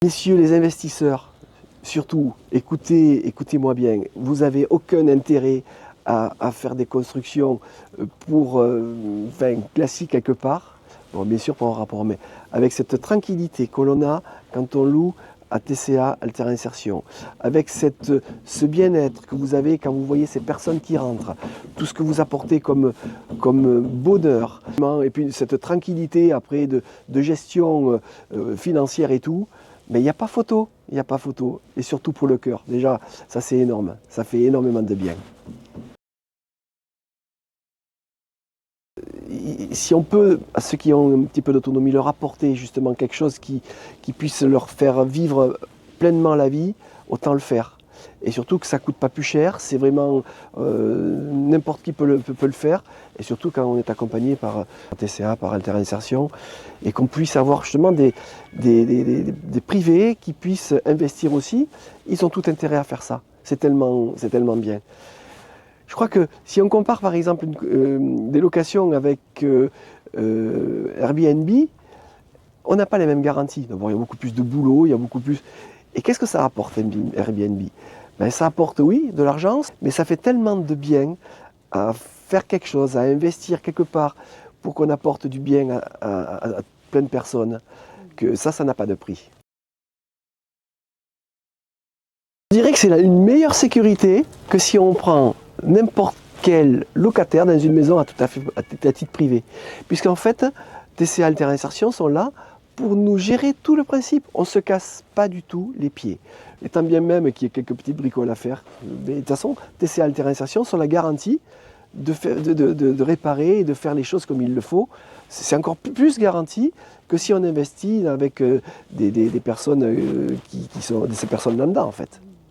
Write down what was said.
Messieurs les investisseurs, surtout, écoutez-moi bien, vous n'avez aucun intérêt à faire des constructions classiques quelque part. Bon, bien sûr pour un rapport, mais avec cette tranquillité que l'on a quand on loue à TCA Alter Insertion, avec ce bien-être que vous avez quand vous voyez ces personnes qui rentrent, tout ce que vous apportez comme bonheur, et puis cette tranquillité après de gestion financière et tout, mais il n'y a pas photo, il n'y a pas photo, et surtout pour le cœur. Déjà, ça c'est énorme, ça fait énormément de bien. Si on peut, à ceux qui ont un petit peu d'autonomie, leur apporter justement quelque chose qui puisse leur faire vivre pleinement la vie, autant le faire. Et surtout que ça ne coûte pas plus cher, c'est vraiment n'importe qui peut le faire. Et surtout quand on est accompagné par TCA, par Alter Insertion, et qu'on puisse avoir justement des privés qui puissent investir aussi, ils ont tout intérêt à faire ça. C'est tellement bien. Je crois que si on compare par exemple des locations avec Airbnb, on n'a pas les mêmes garanties. D'abord, il y a beaucoup plus de boulot, il y a beaucoup plus... Et qu'est-ce que ça apporte Airbnb? Ben, ça apporte, oui, de l'argent, mais ça fait tellement de bien à faire quelque chose, à investir quelque part pour qu'on apporte du bien à plein de personnes, que ça n'a pas de prix. Je dirais que c'est une meilleure sécurité que si on prend n'importe quel locataire dans une maison à titre privé. Puisqu'en fait, TCA Alter Insertion sont là pour nous gérer tout le principe. On ne se casse pas du tout les pieds. Étant bien même qu'il y ait quelques petites bricoles à faire, mais de toute façon, TCA Alter Insertion sont la garantie de réparer et de faire les choses comme il le faut. C'est encore plus garanti que si on investit avec des personnes qui sont ces personnes lambda en fait.